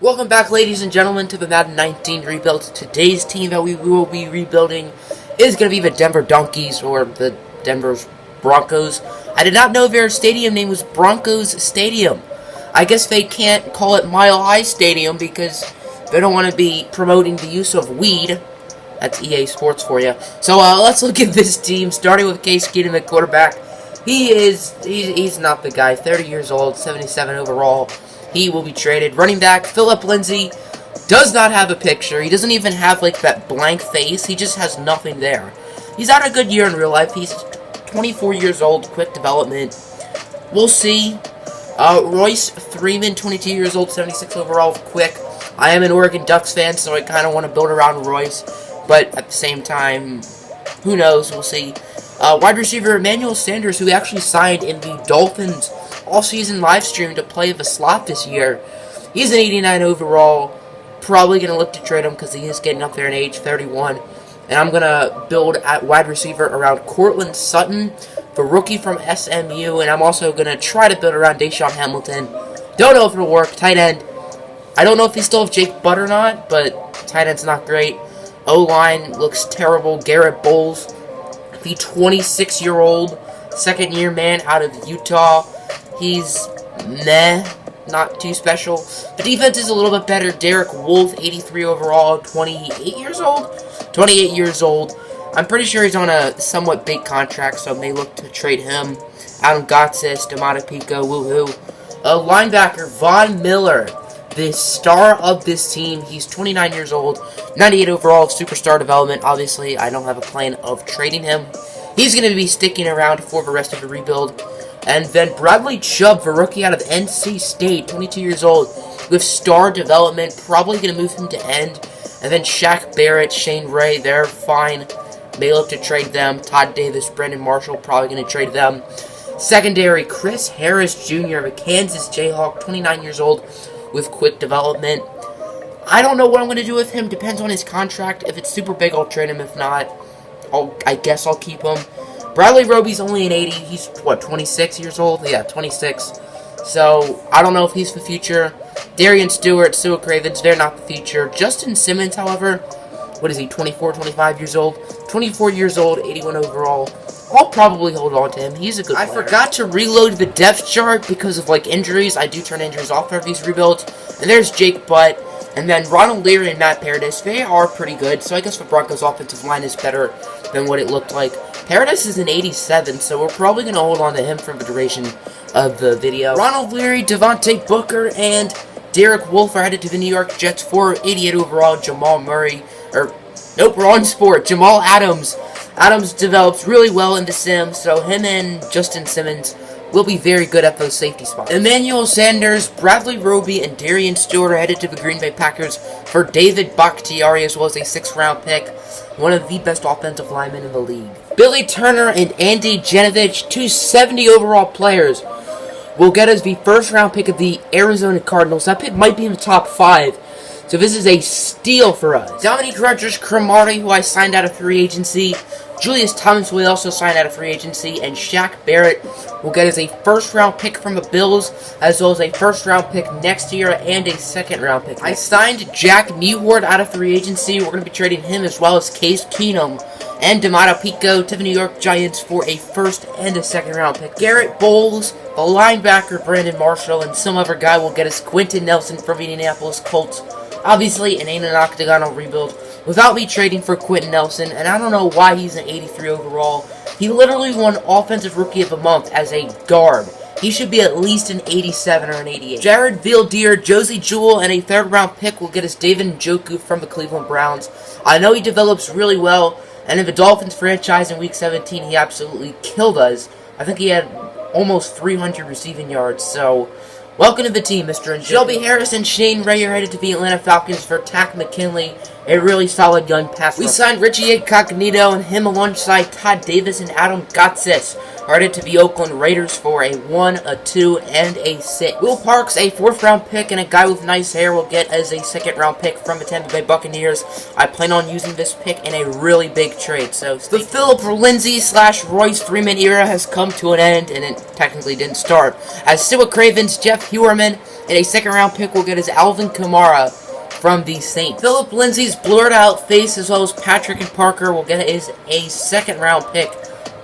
Welcome back, ladies and gentlemen, to the Madden 19 rebuild. Today's team that we will be rebuilding is going to be the Denver Donkeys, or the Denver Broncos. I did not know their stadium name was Broncos Stadium. I guess they can't call it Mile High Stadium because they don't want to be promoting the use of weed. That's EA Sports for you. So let's look at this team, starting with Case Keenum, the quarterback. He's not the guy. 30 years old, 77 overall. He will be traded. Running back, Philip Lindsay, does not have a picture. He doesn't even have, like, that blank face. He just has nothing there. He's had a good year in real life. He's 24 years old, quick development. We'll see. Royce Freeman, 22 years old, 76 overall, quick. I am an Oregon Ducks fan, so I kind of want to build around Royce. But at the same time, who knows? We'll see. Wide receiver Emmanuel Sanders, who actually signed in the Dolphins all-season live stream to play the slot this year. He's an 89 overall. Probably going to look to trade him because he is getting up there in age, 31. And I'm going to build at wide receiver around Cortland Sutton, the rookie from SMU. And I'm also going to try to build around Deshaun Hamilton. Don't know if it'll work. Tight end. I don't know if he still have Jake Butt or not, but tight end's not great. O-line looks terrible. Garrett Bowles, the 26-year-old second-year man out of Utah. He's meh, not too special. The defense is a little bit better. Derek Wolfe, 83 overall, 28 years old? 28 years old. I'm pretty sure he's on a somewhat big contract, so I may look to trade him. Adam Gotsis, Damata Pico, woohoo. Linebacker, Von Miller, the star of this team. He's 29 years old, 98 overall, superstar development. Obviously, I don't have a plan of trading him. He's going to be sticking around for the rest of the rebuild. And then Bradley Chubb, the rookie out of NC State, 22 years old, with star development, probably going to move him to end. And then Shaq Barrett, Shane Ray, they're fine. May look to trade them. Todd Davis, Brandon Marshall, probably going to trade them. Secondary, Chris Harris Jr., the Kansas Jayhawk, 29 years old, with quick development. I don't know what I'm going to do with him. Depends on his contract. If it's super big, I'll trade him. If not, I guess I'll keep him. Bradley Roby's only an 80. He's, 26 years old? Yeah, 26. So, I don't know if he's the future. Darian Stewart, Sua Cravens, they're not the future. Justin Simmons, however, what is he, 24, 25 years old? 24 years old, 81 overall. I'll probably hold on to him. He's a good player. I forgot to reload the depth chart because of, injuries. I do turn injuries off for these rebuilds. And there's Jake Butt. And then Ronald Leary and Matt Paradis, they are pretty good. So I guess the Broncos' offensive line is better than what it looked like. Paradis is an 87, so we're probably going to hold on to him for the duration of the video. Ronald Leary, Devontae Booker, and Derek Wolfe are headed to the New York Jets for 88 overall. Jamal Adams. Adams develops really well in the sim, so him and Justin Simmons will be very good at those safety spots. Emmanuel Sanders, Bradley Roby, and Darian Stewart are headed to the Green Bay Packers for David Bakhtiari, as well as a 6th-round pick. One of the best offensive linemen in the league. Billy Turner and Andy Janovich, 270 overall players, will get us the 1st-round pick of the Arizona Cardinals. That pick might be in the top 5. So this is a steal for us. Dominique Rodgers-Cromartie, who I signed out of free agency. Julius Thomas will also sign out of free agency. And Shaq Barrett will get us a 1st-round pick from the Bills, as well as a 1st-round pick next year and a 2nd-round pick. I signed Jack Mewhort out of free agency. We're going to be trading him as well as Case Keenum and Damata Pico to the New York Giants for a 1st and a 2nd-round pick. Garrett Bowles, the linebacker Brandon Marshall, and some other guy will get us Quentin Nelson from the Indianapolis Colts. Obviously, it ain't an octagonal rebuild without me trading for Quentin Nelson, and I don't know why he's an 83 overall. He literally won Offensive Rookie of the Month as a guard. He should be at least an 87 or an 88. Jared Vealdeer, Josie Jewell, and a 3rd-round pick will get us David Njoku from the Cleveland Browns. I know he develops really well, and in the Dolphins franchise in Week 17, he absolutely killed us. I think he had almost 300 receiving yards, so welcome to the team, Mr. Njoku. Shelby Harris and Shane Ray are headed to the Atlanta Falcons for Takk McKinley a really solid young pass rusher. We signed Richie Incognito and him alongside Todd Davis and Adam Gotsis. Headed to the Oakland Raiders for a 1, a 2, and a 6. Will Parks, a 4th round pick, and a guy with nice hair will get as a 2nd round pick from the Tampa Bay Buccaneers. I plan on using this pick in a really big trade. So the Philip Lindsay / Royce Freeman era has come to an end, and it technically didn't start. As Stuart Craven's Jeff Hewerman and a 2nd round pick will get as Alvin Kamara from the Saints. Philip Lindsay's blurred out face as well as Patrick and Parker will get as a 2nd round pick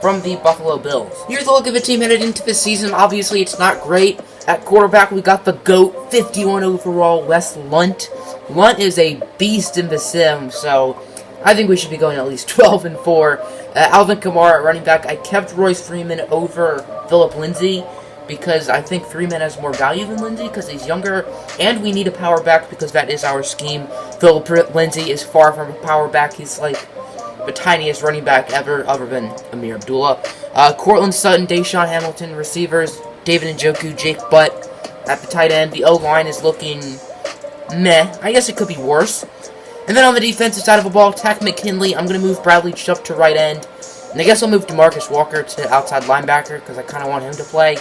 from the Buffalo Bills. Here's a look at the team headed into the season. Obviously, it's not great. At quarterback, we got the GOAT, 51 overall, Wes Lunt. Lunt is a beast in the sim, so I think we should be going at least 12-4. Alvin Kamara at running back. I kept Royce Freeman over Philip Lindsay because I think Freeman has more value than Lindsay because he's younger, and we need a power back because that is our scheme. Philip Lindsay is far from a power back. He's like the tiniest running back ever, other than Amir Abdullah. Cortland Sutton, Deshaun Hamilton, receivers, David Njoku, Jake Butt at the tight end. The O-line is looking meh. I guess it could be worse. And then on the defensive side of the ball, Takk McKinley, I'm going to move Bradley Chubb to right end. And I guess I'll move DeMarcus Walker to outside linebacker because I kind of want him to play.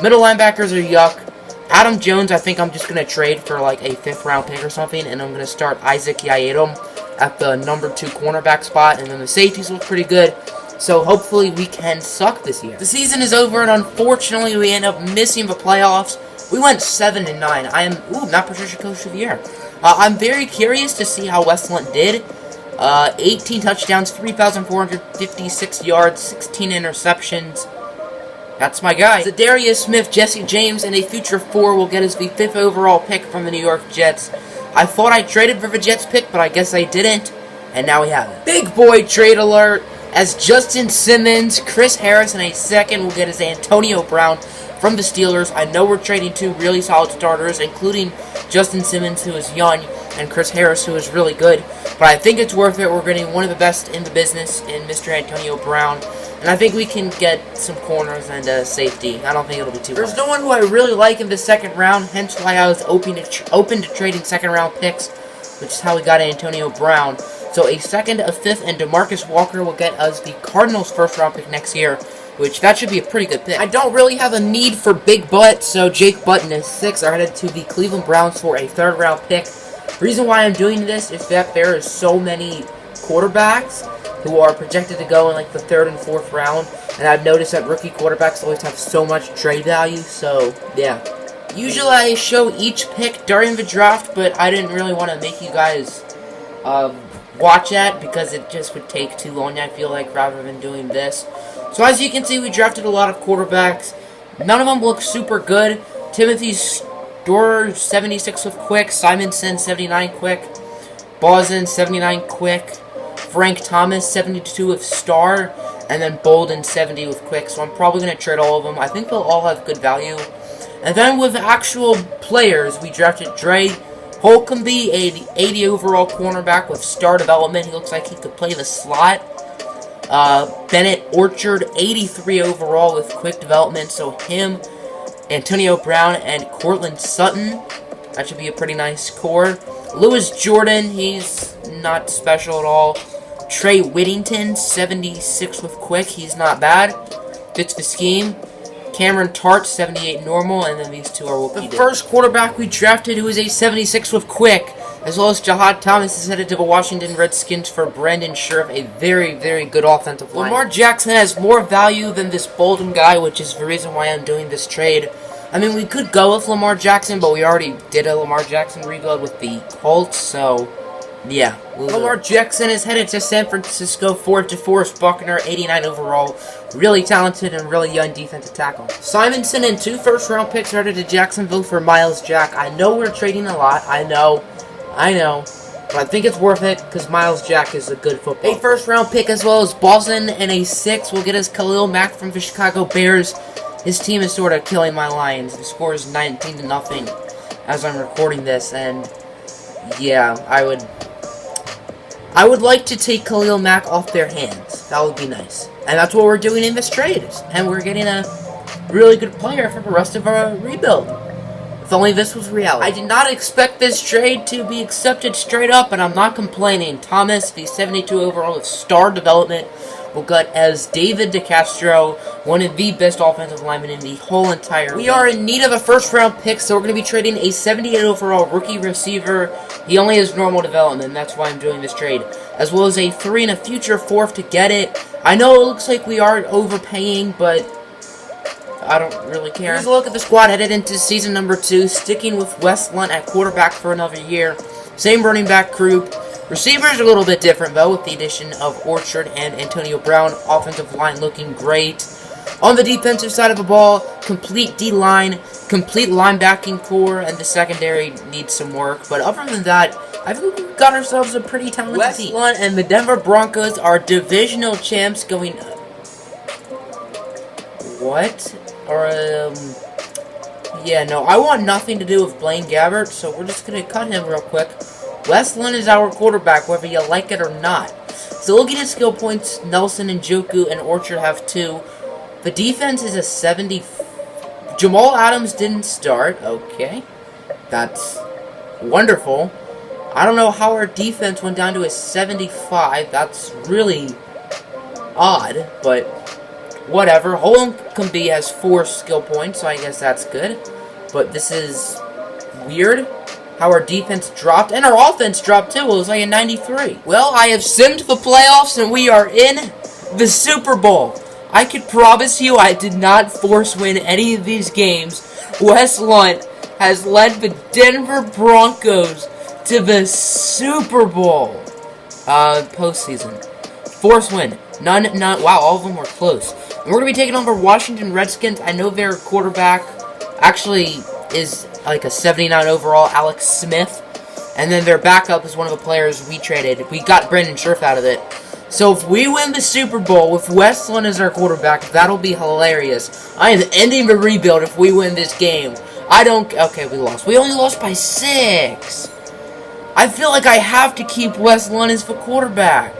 Middle linebackers are yuck. Adam Jones, I think I'm just going to trade for like a 5th round pick or something, and I'm going to start Isaac Yiadom at the number 2 cornerback spot, and then the safeties look pretty good, so hopefully we can suck this year. The season is over, and unfortunately we end up missing the playoffs. We went 7-9. I am, Matt Patricia Coach of the Year. I'm very curious to see how Wes Lunt did. 18 touchdowns, 3,456 yards, 16 interceptions. That's my guy. Zadarius Smith, Jesse James, and a future 4 will get us the 5th overall pick from the New York Jets. I thought I traded for the Jets pick, but I guess I didn't, and now we have it. Big boy trade alert, as Justin Simmons, Chris Harris, and a 2nd will get us Antonio Brown from the Steelers. I know we're trading 2 really solid starters, including Justin Simmons, who is young, and Chris Harris, who is really good, but I think it's worth it. We're getting one of the best in the business in Mr. Antonio Brown, and I think we can get some corners and safety. I don't think it'll be too hard. There's no one who I really like in the 2nd round, hence why I was open to trading 2nd round picks, which is how we got Antonio Brown. So a 2nd, a 5th, and DeMarcus Walker will get us the Cardinals' 1st round pick next year, which that should be a pretty good pick. I don't really have a need for big butt, so Jake Butt and his 6 are headed to the Cleveland Browns for a 3rd round pick. The reason why I'm doing this is that there is so many quarterbacks who are projected to go in like the 3rd and 4th round, and I've noticed that rookie quarterbacks always have so much trade value, so yeah. Usually I show each pick during the draft, but I didn't really want to make you guys watch it because it just would take too long, I feel like, rather than doing this. So as you can see, we drafted a lot of quarterbacks. None of them look super good. Timothy Storer, 76 with quick. Simonson, 79 quick. Boston, 79 quick. Frank Thomas, 72 with star, and then Bolden, 70 with quick. So I'm probably going to trade all of them. I think they'll all have good value. And then with actual players, we drafted Dre Holcombe, an 80 overall cornerback with star development. He looks like he could play the slot. Bennett Orchard, 83 overall with quick development. So him, Antonio Brown, and Cortland Sutton. That should be a pretty nice core. Lewis Jordan, he's not special at all. Trey Whittington, 76 with quick. He's not bad. Fits the scheme. Cameron Tart, 78 normal, and then these 2 are what we did. The first quarterback we drafted, who is a 76 with quick, as well as Jahad Thomas, is headed to the Washington Redskins for Brandon Scherf, a very, very good offensive line. Lamar Jackson has more value than this Bolden guy, which is the reason why I'm doing this trade. I mean, we could go with Lamar Jackson, but we already did a Lamar Jackson rebuild with the Colts, so yeah. Lamar Jackson is headed to San Francisco for DeForest Buckner, 89 overall. Really talented and really young defensive tackle. Simonson and 2 first-round picks are headed to Jacksonville for Miles Jack. I know we're trading a lot. I know. But I think it's worth it because Miles Jack is a good football. A first-round pick as well as Boston, and a 6 will get us Khalil Mack from the Chicago Bears. His team is sort of killing my Lions. The score is 19-0 as I'm recording this, and yeah, I would like to take Khalil Mack off their hands. That would be nice. And that's what we're doing in this trade. And we're getting a really good player for the rest of our rebuild. If only this was reality. I did not expect this trade to be accepted straight up, and I'm not complaining. Thomas, the 72 overall with star development, will get as David DeCastro, one of the best offensive linemen in the whole entire league. We are in need of a first-round pick, so we're going to be trading a 78 overall rookie receiver. He only has normal development, that's why I'm doing this trade. As well as a 3 and a future 4th to get it. I know it looks like we are overpaying, but I don't really care. Here's a look at the squad headed into season number 2, sticking with Wes Lunt at quarterback for another year. Same running back group. Receivers are a little bit different, though, with the addition of Orchard and Antonio Brown. Offensive line looking great. On the defensive side of the ball, complete D-line, complete linebacking core, and the secondary needs some work. But other than that, I think we've got ourselves a pretty talented team. Wes Lunt and the Denver Broncos are divisional champs going... What? Or, yeah, no, I want nothing to do with Blaine Gabbert, so we're just going to cut him real quick. Wes Lunt is our quarterback, whether you like it or not. So looking at skill points, Nelson and Njoku and Orchard have 2. The defense is a 70. Jamal Adams didn't start. Okay. That's wonderful. I don't know how our defense went down to a 75. That's really odd, but whatever. Holcomb has 4 skill points, so I guess that's good. But this is weird. How our defense dropped, and our offense dropped too. It was like a 93. Well, I have simmed the playoffs, and we are in the Super Bowl. I could promise you I did not force win any of these games. Wes Lunt has led the Denver Broncos to the Super Bowl postseason. Force win. None. Wow, all of them were close. And we're going to be taking over Washington Redskins. I know their quarterback actually is like a 79 overall, Alex Smith. And then their backup is one of the players we traded. We got Brandon Scherf out of it. So if we win the Super Bowl with Wes Lunt as our quarterback, that'll be hilarious. I am ending the rebuild if we win this game. Okay, we lost. We only lost by 6. I feel like I have to keep Wes Lunt as the quarterback.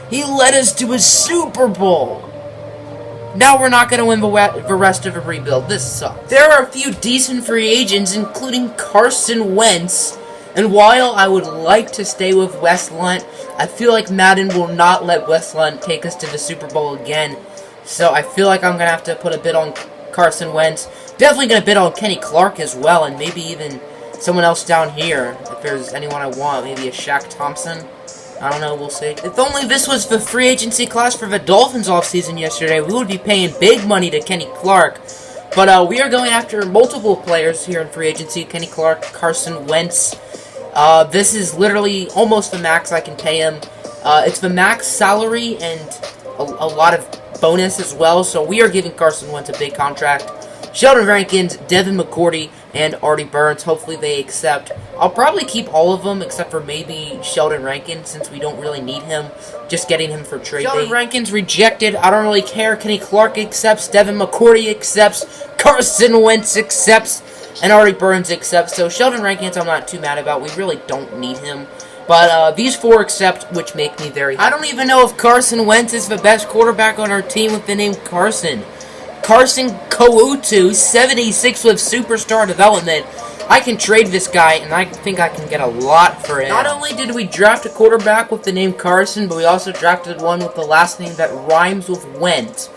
He led us to a Super Bowl. Now we're not going to win the rest of the rebuild. This sucks. There are a few decent free agents, including Carson Wentz. And while I would like to stay with Wes Lunt, I feel like Madden will not let Wes Lunt take us to the Super Bowl again. So I feel like I'm going to have to put a bid on Carson Wentz. Definitely going to bid on Kenny Clark as well, and maybe even someone else down here. If there's anyone I want, maybe a Shaq Thompson. I don't know, we'll see. If only this was the free agency class for the Dolphins offseason yesterday, we would be paying big money to Kenny Clark. But we are going after multiple players here in free agency. Kenny Clark, Carson Wentz. This is literally almost the max I can pay him. It's the max salary and a lot of bonus as well. So we are giving Carson Wentz a big contract. Sheldon Rankins, Devin McCourty, and Artie Burns. Hopefully they accept. I'll probably keep all of them except for maybe Sheldon Rankins since we don't really need him. Just getting him for trade. Sheldon Rankins rejected. I don't really care. Kenny Clark accepts. Devin McCourty accepts. Carson Wentz accepts. And Artie Burns accepts. So Sheldon Rankins I'm not too mad about. We really don't need him. But these 4 accept, which make me very happy. I don't even know if Carson Wentz is the best quarterback on our team with the name Carson. Carson Kouutu, 76 with superstar development. I can trade this guy, and I think I can get a lot for him. Not only did we draft a quarterback with the name Carson, but we also drafted one with the last name that rhymes with Wentz.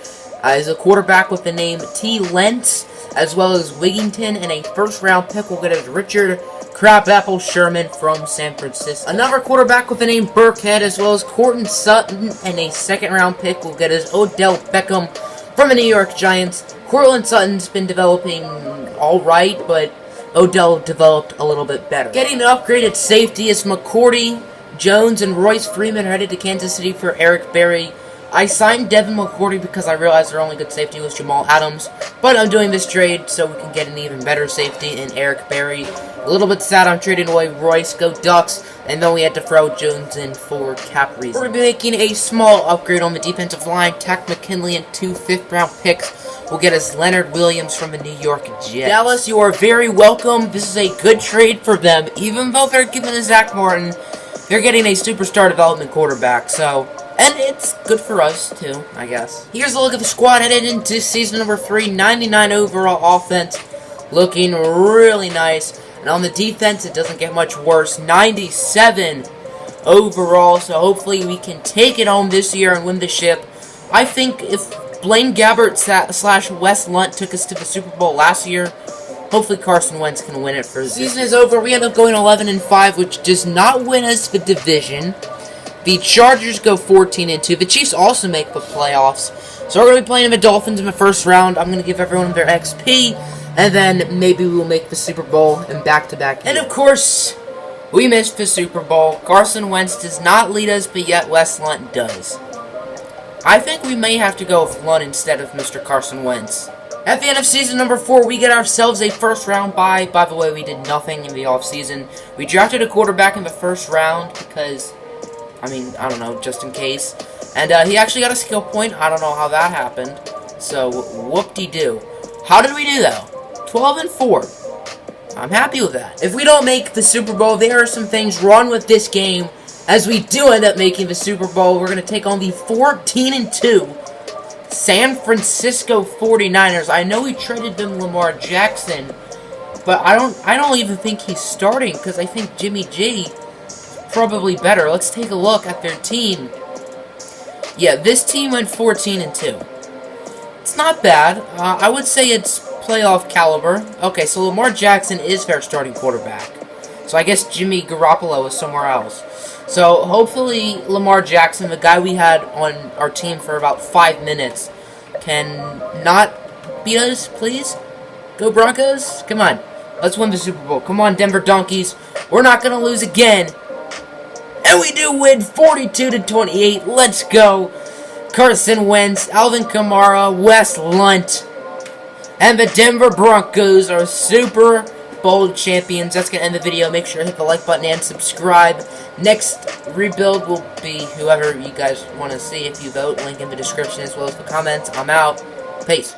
As a quarterback with the name T. Lentz, as well as Wigington, and a first-round pick will get us Richard Crabapple Sherman from San Francisco. Another quarterback with the name Burkhead, as well as Courtland Sutton, and a second-round pick will get us Odell Beckham from the New York Giants. Courtland Sutton's been developing alright, but Odell developed a little bit better. Getting an upgraded safety is McCourty, Jones, and Royce Freeman headed to Kansas City for Eric Berry. I signed Devin McCourty because I realized their only good safety was Jamal Adams, but I'm doing this trade so we can get an even better safety in Eric Berry. A little bit sad I'm trading away Royce, go Ducks, and then we had to throw Jones in for cap reasons. We're going to be making a small upgrade on the defensive line. Takk McKinley and 2 fifth-round picks will get us Leonard Williams from the New York Jets. Dallas, you are very welcome. This is a good trade for them. Even though they're giving us Zach Martin, they're getting a superstar development quarterback, so... And it's good for us, too, I guess. Here's a look at the squad headed into season number 3, 99 overall offense. looking really nice. And on the defense, it doesn't get much worse. 97 overall, so hopefully we can take it home this year and win the ship. I think if Blaine Gabbert / Wes Lunt took us to the Super Bowl last year, hopefully Carson Wentz can win it for the season is over. We end up going 11-5, which does not win us the division. The Chargers go 14-2. The Chiefs also make the playoffs. So we're going to be playing the Dolphins in the first round. I'm going to give everyone their XP, and then maybe we'll make the Super Bowl in back-to-back years. And of course, we missed the Super Bowl. Carson Wentz does not lead us, but yet Wes Lunt does. I think we may have to go with Lunt instead of Mr. Carson Wentz. At the end of season number 4, we get ourselves a first-round bye. By the way, we did nothing in the offseason. We drafted a quarterback in the first round because, I don't know, just in case. And he actually got a skill point. I don't know how that happened. So, whoop-de-doo. How did we do, though? 12-4. I'm happy with that. If we don't make the Super Bowl, there are some things wrong with this game. As we do end up making the Super Bowl, we're going to take on the 14-2 San Francisco 49ers. I know we traded them Lamar Jackson, but I don't even think he's starting because I think Jimmy G is probably better. Let's take a look at their team. Yeah, this team went 14-2. It's not bad. I would say it's playoff caliber. Okay, so Lamar Jackson is their starting quarterback. So I guess Jimmy Garoppolo is somewhere else. So hopefully Lamar Jackson, the guy we had on our team for about 5 minutes, can not beat us, please. Go Broncos. Come on. Let's win the Super Bowl. Come on, Denver Donkeys. We're not going to lose again. And we do win 42-28. Let's go. Carson Wentz, Alvin Kamara, Wes Lunt, and the Denver Broncos are Super Bowl champions. That's going to end the video. Make sure to hit the like button and subscribe. Next rebuild will be whoever you guys want to see if you vote. Link in the description as well as the comments. I'm out. Peace.